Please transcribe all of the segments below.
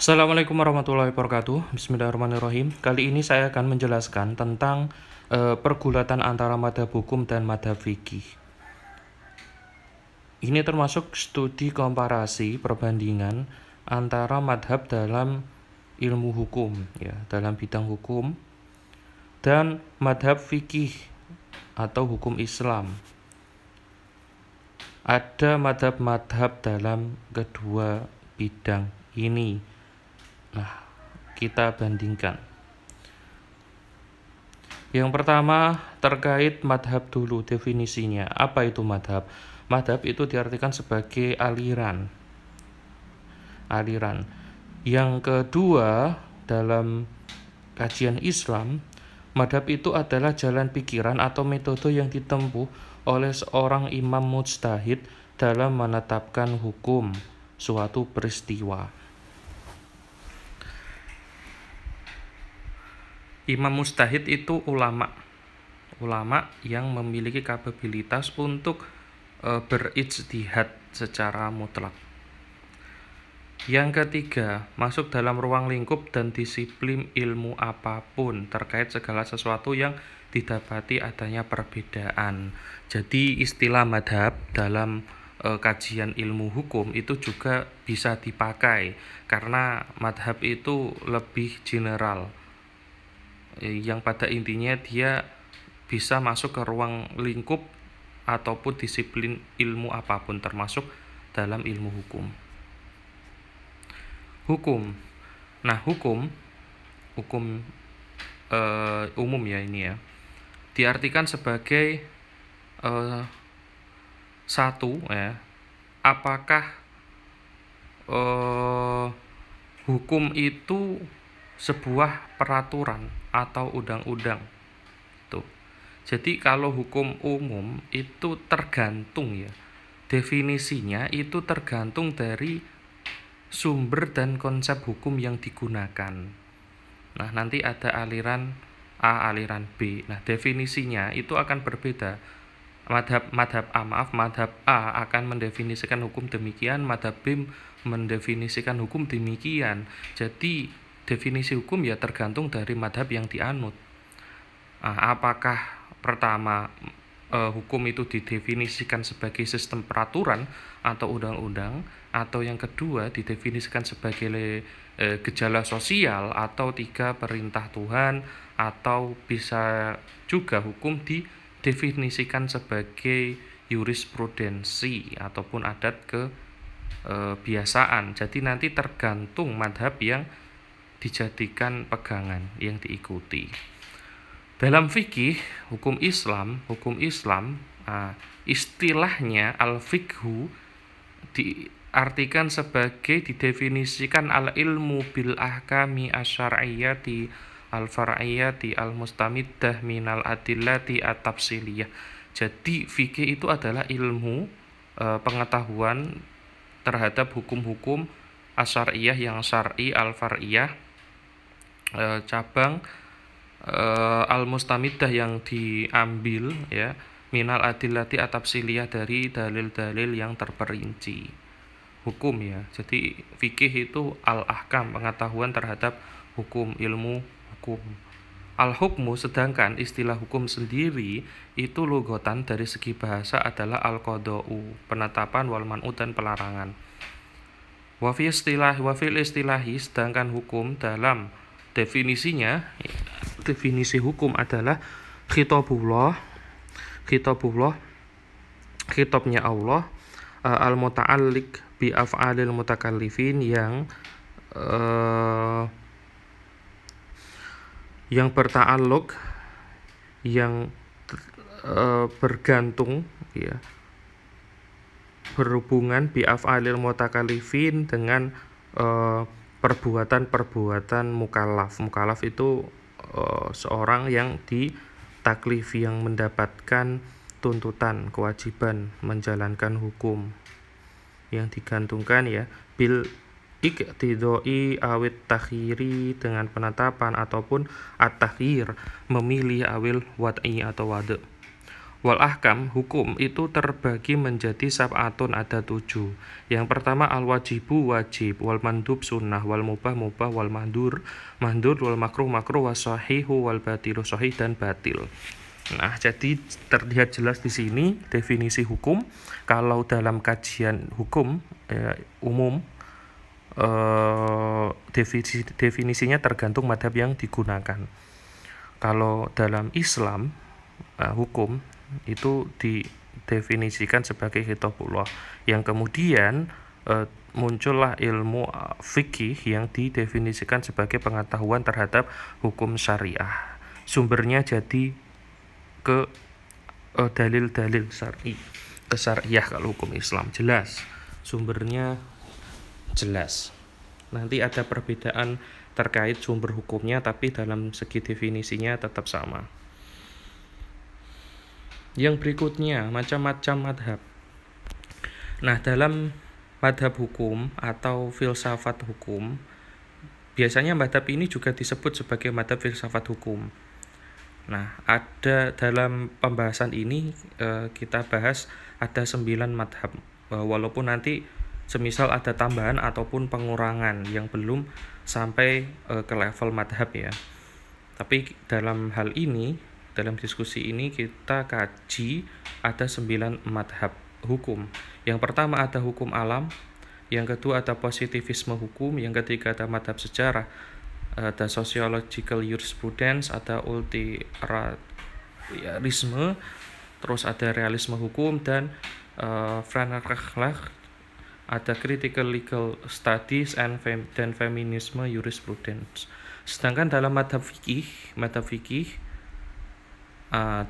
Assalamualaikum warahmatullahi wabarakatuh. Bismillahirrahmanirrahim. Kali ini saya akan menjelaskan tentang pergulatan antara madhab hukum dan madhab fikih. Ini termasuk studi komparasi perbandingan antara madhab dalam ilmu hukum, ya, dalam bidang hukum, dan madhab fikih atau hukum Islam. Ada madhab-madhab dalam kedua bidang ini. Nah, kita bandingkan. Yang pertama terkait madhab dulu definisinya. Apa itu madhab? Madhab itu diartikan sebagai aliran. Yang kedua, dalam kajian Islam, madhab itu adalah jalan pikiran atau metode yang ditempuh oleh seorang imam mujtahid dalam menetapkan hukum suatu peristiwa. Imam mujtahid itu ulama yang memiliki kapabilitas untuk berijtihad secara mutlak. Yang ketiga, masuk dalam ruang lingkup dan disiplin ilmu apapun terkait segala sesuatu yang didapati adanya perbedaan. Jadi istilah madhab dalam kajian ilmu hukum itu juga bisa dipakai karena madhab itu lebih general, yang pada intinya dia bisa masuk ke ruang lingkup ataupun disiplin ilmu apapun termasuk dalam ilmu hukum. Nah, hukum umum ya ini ya. Diartikan sebagai satu ya, apakah hukum itu sebuah peraturan atau undang-undang. Tuh. Jadi kalau hukum umum itu tergantung ya. Definisinya itu tergantung dari sumber dan konsep hukum yang digunakan. Nah, nanti ada aliran A, aliran B. Nah, definisinya itu akan berbeda. Madhab A akan mendefinisikan hukum demikian, madhab B mendefinisikan hukum demikian. Jadi definisi hukum ya tergantung dari madhab yang dianut. Apakah pertama hukum itu didefinisikan sebagai sistem peraturan atau undang-undang, atau yang kedua didefinisikan sebagai gejala sosial, atau tiga perintah Tuhan, atau bisa juga hukum didefinisikan sebagai jurisprudensi ataupun adat kebiasaan. Jadi nanti tergantung madhab yang dijadikan pegangan yang diikuti. Dalam fikih hukum Islam istilahnya al-fiqhu diartikan sebagai didefinisikan al-ilmu bil ahkami asyar'iyyati al-far'iyyati al-mustamiddah minal adillati at-tafsiliyah. Jadi fikih itu adalah ilmu pengetahuan terhadap hukum-hukum asyar'iyyah yang syar'i, al-far'iyyah cabang, al-mustamidah yang diambil ya, minal adillati at-tafsiliyah dari dalil-dalil yang terperinci hukum ya. Jadi fikih itu al-ahkam, pengetahuan terhadap hukum, ilmu hukum. Al-hukmu, sedangkan istilah hukum sendiri itu logotan dari segi bahasa adalah al-qada'u, penetapan, wal man'u dan pelarangan. Wa fil istilahi, sedangkan hukum dalam definisinya, definisi hukum adalah khitabnya Allah, al-muta'alliq bi af'alil mutakallifin, yang berta'alluq, yang bergantung ya, berhubungan bi af'alil mutakallifin dengan perbuatan-perbuatan mukallaf. Mukallaf itu seorang yang ditaklifi, yang mendapatkan tuntutan, kewajiban menjalankan hukum yang digantungkan ya bil iqtidoi awit takhiri, dengan penetapan ataupun at-takhir, memilih, awil wad'i atau wad'. Wal ahkam, hukum itu terbagi menjadi sab'atun, ada 7. Yang pertama al-wajibu, wajib, wal mandub, sunnah, wal mubah, mubah, wal mahdur, mahdur, wal makruh, makruh, was sahihu, wal batilu, sahih, dan batil. Nah, jadi terlihat jelas di sini definisi hukum. Kalau dalam kajian hukum umum, definisinya tergantung madhab yang digunakan. Kalau dalam Islam, hukum itu didefinisikan sebagai kitabullah, yang kemudian muncullah ilmu fikih yang didefinisikan sebagai pengetahuan terhadap hukum syariah. Sumbernya jadi ke dalil-dalil syar'i, ke syariah. Kalau hukum Islam jelas sumbernya, jelas. Nanti ada perbedaan terkait sumber hukumnya, tapi dalam segi definisinya tetap sama. Yang berikutnya, macam-macam madhab. Nah, dalam madhab hukum atau filsafat hukum, biasanya madhab ini juga disebut sebagai madhab filsafat hukum. Nah, ada dalam pembahasan ini kita bahas ada 9 madhab, walaupun nanti semisal ada tambahan ataupun pengurangan yang belum sampai ke level madhab ya. Tapi dalam hal ini, dalam diskusi ini kita kaji ada 9 madhab hukum. Yang pertama ada hukum alam, yang kedua ada positivisme hukum, yang ketiga ada madhab sejarah, ada sociological jurisprudence, ada utilitarisme, terus ada realisme hukum, dan Frankreich, ada critical legal studies dan feminisme jurisprudence. Sedangkan dalam madhab fikih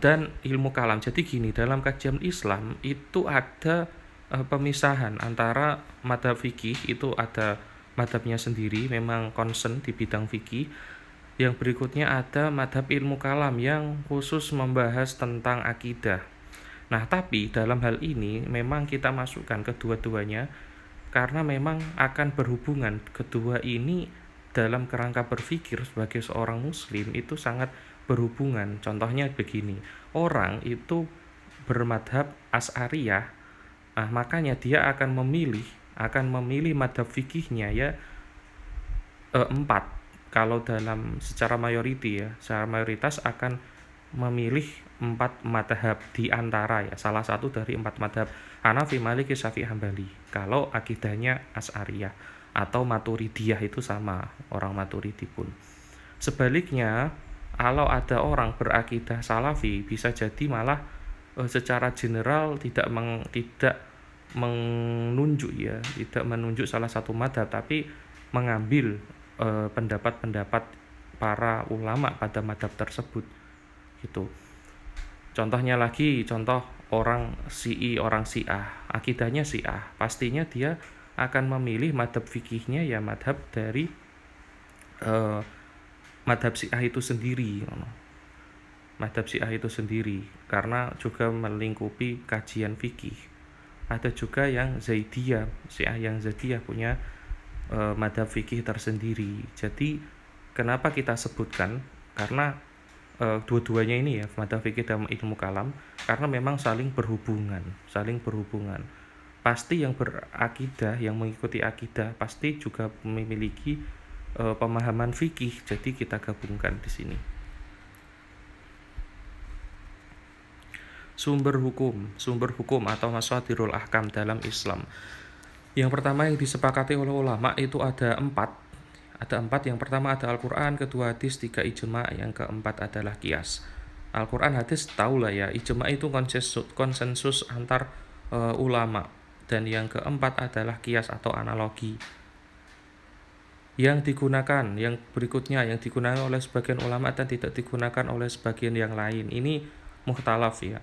dan ilmu kalam, jadi gini, dalam kajian Islam itu ada pemisahan antara madhab fikih, itu ada madhabnya sendiri, memang concern di bidang fikih. Yang berikutnya ada madhab ilmu kalam yang khusus membahas tentang akidah. Nah, tapi dalam hal ini memang kita masukkan kedua-duanya karena memang akan berhubungan. Kedua ini dalam kerangka berpikir sebagai seorang muslim itu sangat berhubungan. Contohnya begini, orang itu bermadhab Asy'ariyah, makanya dia akan memilih madhab fikihnya ya 4. Kalau dalam secara mayoritas akan memilih 4 madhab di antara ya salah satu dari 4 madhab Hanafi, Maliki, Syafi'i, Hambali. Kalau akidahnya Asy'ariyah atau Maturidiyah itu sama, orang Maturidi pun. Sebaliknya, kalau ada orang berakidah Salafi, bisa jadi malah secara general tidak menunjuk salah satu madhab, tapi mengambil pendapat-pendapat para ulama pada madhab tersebut gitu. Contohnya lagi, contoh orang Syiah, akidahnya Syiah, pastinya dia akan memilih madhab fikihnya ya madhab dari madhab Syiah itu sendiri. Madhab Syiah itu sendiri karena juga melingkupi kajian fikih. Ada juga yang Zaidiyah, Syiah yang Zaidiyah punya madhab fikih tersendiri. Jadi kenapa kita sebutkan? Karena dua-duanya ini ya, madhab fikih dan ilmu kalam, karena memang saling berhubungan. Pasti yang berakidah, yang mengikuti akidah, pasti juga memiliki pemahaman fikih. Jadi kita gabungkan di sini. Sumber hukum atau masadirul ahkam dalam Islam. Yang pertama yang disepakati oleh ulama itu ada 4. Yang pertama ada Al-Quran, kedua hadis, 3 ijma', yang keempat adalah qiyas. Al-Quran, hadis tahulah ya, ijma' itu konsensus antar ulama, dan yang keempat adalah qiyas atau analogi. Yang berikutnya yang digunakan oleh sebagian ulama dan tidak digunakan oleh sebagian yang lain. Ini mukhtalaf ya.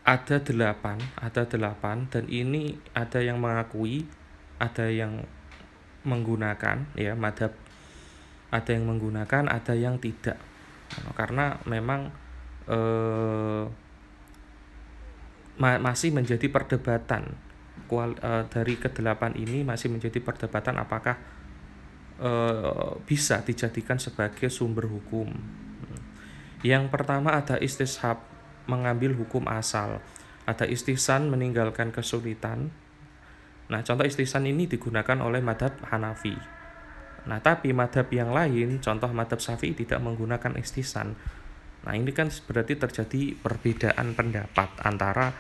Ada 8 dan ini ada yang mengakui, ada yang menggunakan ya madhab, ada yang menggunakan, ada yang tidak, karena memang masih menjadi perdebatan dari ke-8 ini, masih menjadi perdebatan apakah bisa dijadikan sebagai sumber hukum. Yang pertama ada istishab, mengambil hukum asal. Ada istihsan, meninggalkan kesulitan. Nah, contoh istihsan ini digunakan oleh madhab Hanafi. Nah, tapi madhab yang lain, contoh madhab Syafi'i tidak menggunakan istihsan. Nah, ini kan berarti terjadi perbedaan pendapat antara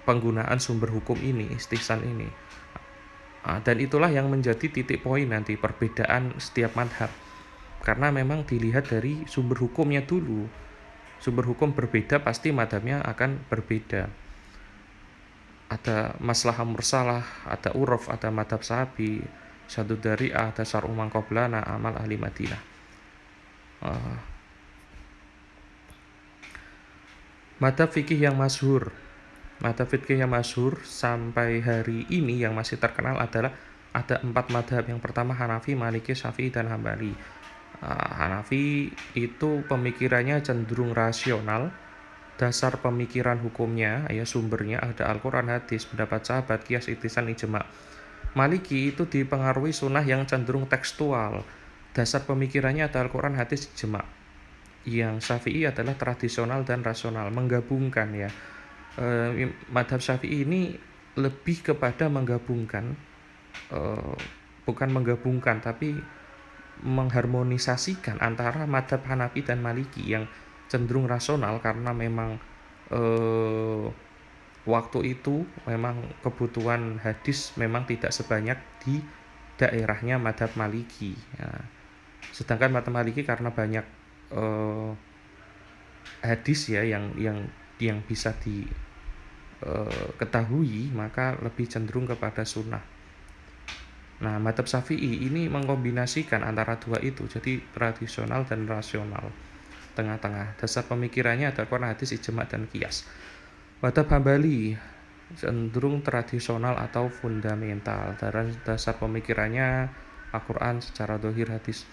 penggunaan sumber hukum ini, istihsan ini. Dan itulah yang menjadi titik poin nanti perbedaan setiap madhab. Karena memang dilihat dari sumber hukumnya dulu. Sumber hukum berbeda, pasti madhabnya akan berbeda. Ada maslahah mursalah, ada uruf, ada madhab sahabi, satu dari ada syar'u man qablana, amal ahli Madinah. Madhab fikih yang masyhur. Madhab fikih yang masyhur sampai hari ini yang masih terkenal adalah ada 4 madhab. Yang pertama Hanafi, Maliki, Syafi'i, dan Hambali. Hanafi itu pemikirannya cenderung rasional. Dasar pemikiran hukumnya, ya sumbernya ada Al-Quran, hadis, pendapat sahabat, qiyas, ijtihad, ijma'. Maliki itu dipengaruhi sunnah yang cenderung tekstual. Dasar pemikirannya ada Al-Quran, hadis, ijma'. Yang Syafi'i adalah tradisional dan rasional, menggabungkan ya. Madhab Syafi'i ini lebih kepada menggabungkan, bukan menggabungkan tapi mengharmonisasikan antara madhab Hanafi dan Maliki yang cenderung rasional karena memang waktu itu memang kebutuhan hadis memang tidak sebanyak di daerahnya madhab Maliki. Sedangkan madhab Maliki karena banyak hadis ya yang bisa diketahui, maka lebih cenderung kepada sunnah. Nah, madhab Syafi'i ini mengkombinasikan antara dua itu, jadi tradisional dan rasional, tengah-tengah. Dasar pemikirannya ada Quran, hadis, ijma', dan qiyas. Madhab Hambali cenderung tradisional atau fundamental. Dasar pemikirannya Al-Quran secara dohir, hadis.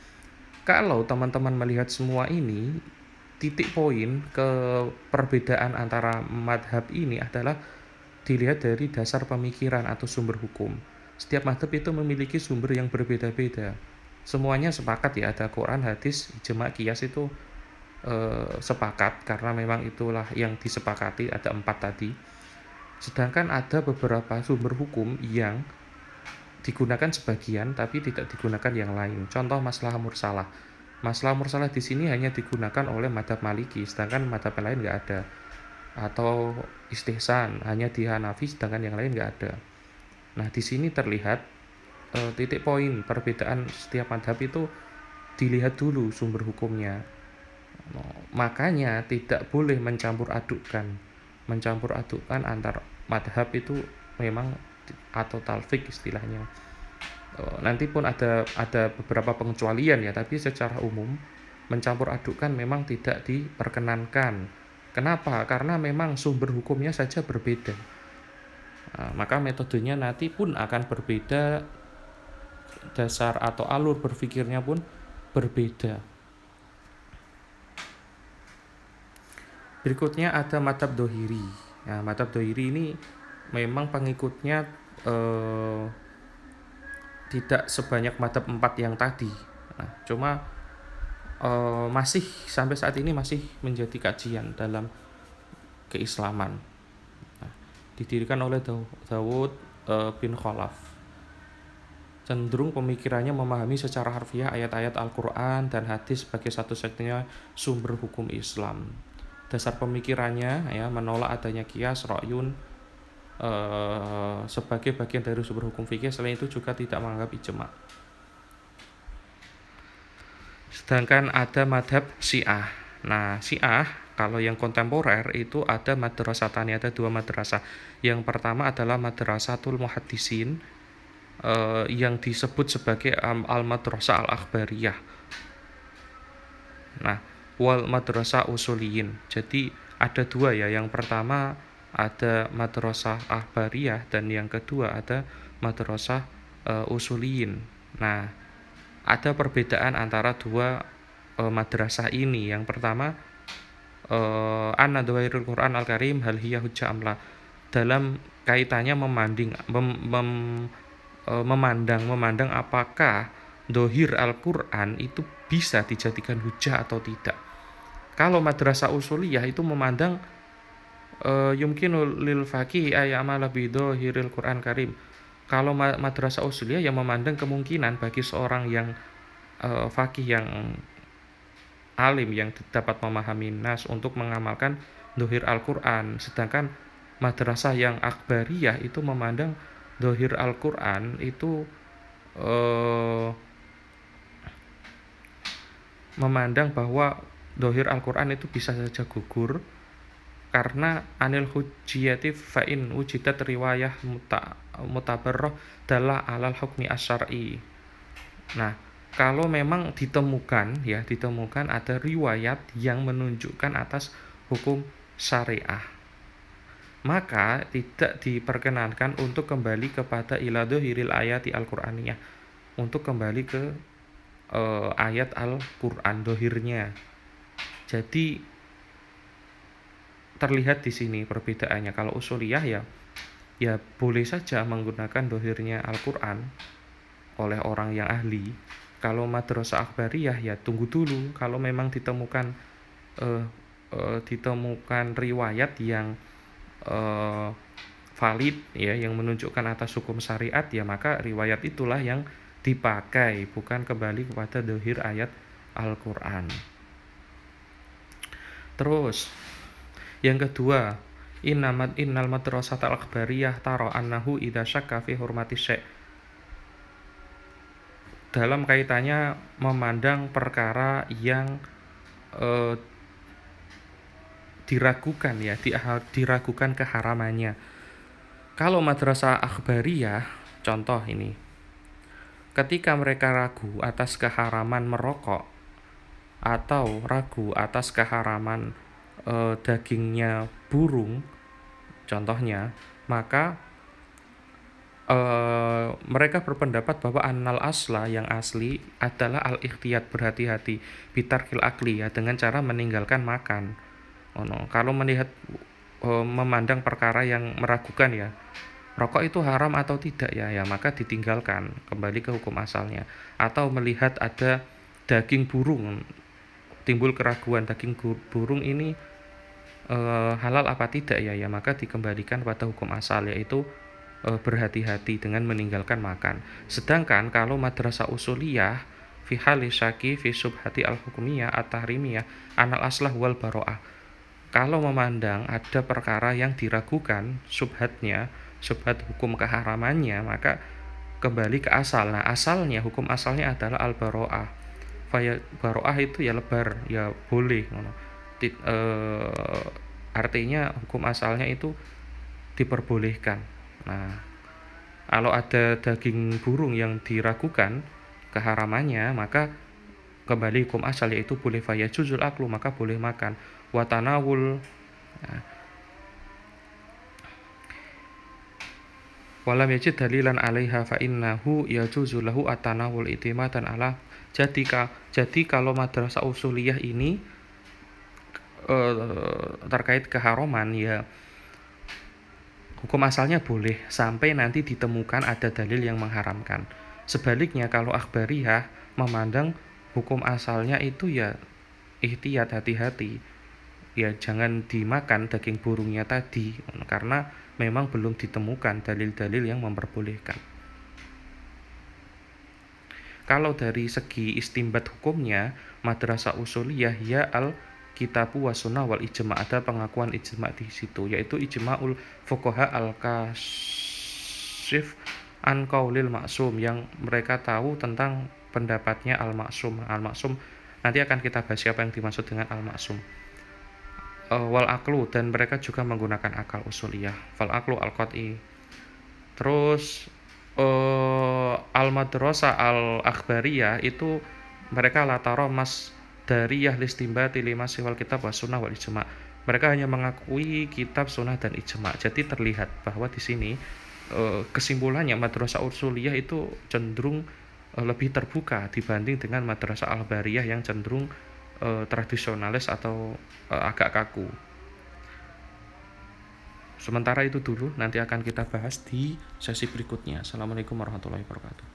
Kalau teman-teman melihat semua ini, titik poin ke perbedaan antara madhab ini adalah dilihat dari dasar pemikiran atau sumber hukum. Setiap madhab itu memiliki sumber yang berbeda-beda. Semuanya sepakat ya, ada Quran, hadis, ijma', qiyas itu sepakat karena memang itulah yang disepakati, ada 4 tadi. Sedangkan ada beberapa sumber hukum yang digunakan sebagian tapi tidak digunakan yang lain. Contoh maslahah mursalah. Maslahah mursalah di sini hanya digunakan oleh madhab Maliki, sedangkan madhab lain nggak ada. Atau istihsan hanya di Hanafi, sedangkan yang lain nggak ada. Nah, di sini terlihat titik poin perbedaan setiap madhab itu dilihat dulu sumber hukumnya. Makanya tidak boleh mencampur adukkan antar madhab itu memang, atau talfik istilahnya. Nanti pun ada beberapa pengecualian ya, tapi secara umum mencampur adukkan memang tidak diperkenankan. Kenapa? Karena memang sumber hukumnya saja berbeda. Maka metodenya nanti pun akan berbeda, dasar atau alur berpikirnya pun berbeda. Berikutnya ada madhab dohiri. Nah, madhab dohiri ini memang pengikutnya tidak sebanyak madhab 4 yang tadi. Nah, cuma masih sampai saat ini masih menjadi kajian dalam keislaman. Didirikan oleh Dawud bin Khalaf. Cenderung pemikirannya memahami secara harfiah ayat-ayat Al-Quran dan hadis sebagai satu-satunya sumber hukum Islam. Dasar pemikirannya ya menolak adanya qiyas, ra'yun sebagai bagian dari sumber hukum fikih. Selain itu juga tidak menganggap ijma'. Sedangkan ada madhab Syiah. Nah, Syiah kalau yang kontemporer itu ada madrasatani, ada 2 madrasah. Yang pertama adalah madrasatul muhaddisin yang disebut sebagai al-madrasah al-akhbariyah. Nah, wal madrasah usuliyin. Jadi ada 2 ya. Yang pertama ada madrasah akhbariyah dan yang kedua ada madrasah usuliyin. Nah, ada perbedaan antara 2 madrasah ini. Yang pertama an-nadhairul Quran al-Karim hal hiya hujjah amla, dalam kaitannya memandang apakah dohir Al-Quran itu bisa dijadikan hujjah atau tidak. Kalau madrasah usuliyah itu memandang yumkinul lil faqih ayyamala bidhahiril Qur'an Karim. Kalau madrasah usuliyah yang memandang kemungkinan bagi seorang yang faqih yang alim yang dapat memahami nas untuk mengamalkan dohir Al-Quran. Sedangkan madrasah yang akbariyah itu memandang dohir Al-Quran itu memandang bahwa dohir Al-Quran itu bisa saja gugur karena anil hujjiyati fa'in wujidat riwayah mutabarroh dalla alal hukmi asyari. Nah, kalau memang ditemukan ada riwayat yang menunjukkan atas hukum syariah, maka tidak diperkenankan untuk kembali kepada ila dhahiril ayati al-Qur'aniyah, untuk kembali ke ayat Al-Qur'an dohirnya. Jadi terlihat di sini perbedaannya. Kalau usuliyah ya boleh saja menggunakan dohirnya Al-Qur'an oleh orang yang ahli. Kalau madrasah akbariyah ya tunggu dulu. Kalau memang ditemukan riwayat yang valid ya, yang menunjukkan atas hukum syariat, ya maka riwayat itulah yang dipakai, bukan kembali kepada dohir ayat Al-Quran. Terus yang kedua, innal madrasata al-akbariyah taro annahu idza syakka fi hurmati syekh, dalam kaitannya memandang perkara yang diragukan ya, diragukan keharamannya. Kalau madrasah akhbariyah, contoh ini, ketika mereka ragu atas keharaman merokok atau ragu atas keharaman dagingnya burung, contohnya, maka mereka berpendapat bahwa annal asla, yang asli adalah al-ikhtiyat, berhati-hati, bitarkil akli ya, dengan cara meninggalkan makan. Kalau melihat memandang perkara yang meragukan ya, rokok itu haram atau tidak ya, maka ditinggalkan, kembali ke hukum asalnya. Atau melihat ada daging burung, timbul keraguan daging burung ini halal apa tidak ya, maka dikembalikan pada hukum asal, yaitu berhati-hati dengan meninggalkan makan. Sedangkan kalau madrasah usuliyah fi hali syaki fi subhati al-hukumiyah at-tahrimiyah anal aslah wal baro'ah, kalau memandang ada perkara yang diragukan subhatnya, subhat hukum keharamannya, maka kembali ke asal. Nah, asalnya, hukum asalnya adalah al-baro'ah. Baro'ah itu ya lebar, ya boleh. Artinya hukum asalnya itu diperbolehkan. Nah, kalau ada daging burung yang diragukan keharamannya, maka kembali hukum asal, yaitu boleh fayajuzul aklu, maka boleh makan. Watanawul, walam yajid dalilan alaiha fa innahu yajuzu lahu atanawul itimatan ala. Jadi kalau madrasah usuliyah ini terkait keharaman ya, hukum asalnya boleh sampai nanti ditemukan ada dalil yang mengharamkan. Sebaliknya kalau akhbariyah memandang hukum asalnya itu ya ihtiyat, hati-hati, ya jangan dimakan daging burungnya tadi, karena memang belum ditemukan dalil-dalil yang memperbolehkan. Kalau dari segi istimbat hukumnya, madrasah usuliyah ya al-kitabu wa sunnah wal ijma', ada pengakuan ijma' di situ, yaitu ijma'ul fuqaha al-kashif an qaulil maksum, yang mereka tahu tentang pendapatnya al-maksum. Al-maksum nanti akan kita bahas siapa yang dimaksud dengan al-maksum. Wal aklu, dan mereka juga menggunakan akal usuliyah. Fal aklu al-qat'i. Terus al-madrasah al-akhbariyah itu mereka lataro mas dariyah listimbati lima siwal kitab wa sunnah wal ijma'. Mereka hanya mengakui kitab, sunnah, dan ijma'. Jadi terlihat bahwa di sini kesimpulannya madrasah usuliyah itu cenderung lebih terbuka dibanding dengan madrasah al-akhbariyah yang cenderung tradisionalis atau agak kaku. Sementara itu dulu, nanti akan kita bahas di sesi berikutnya. Assalamualaikum warahmatullahi wabarakatuh.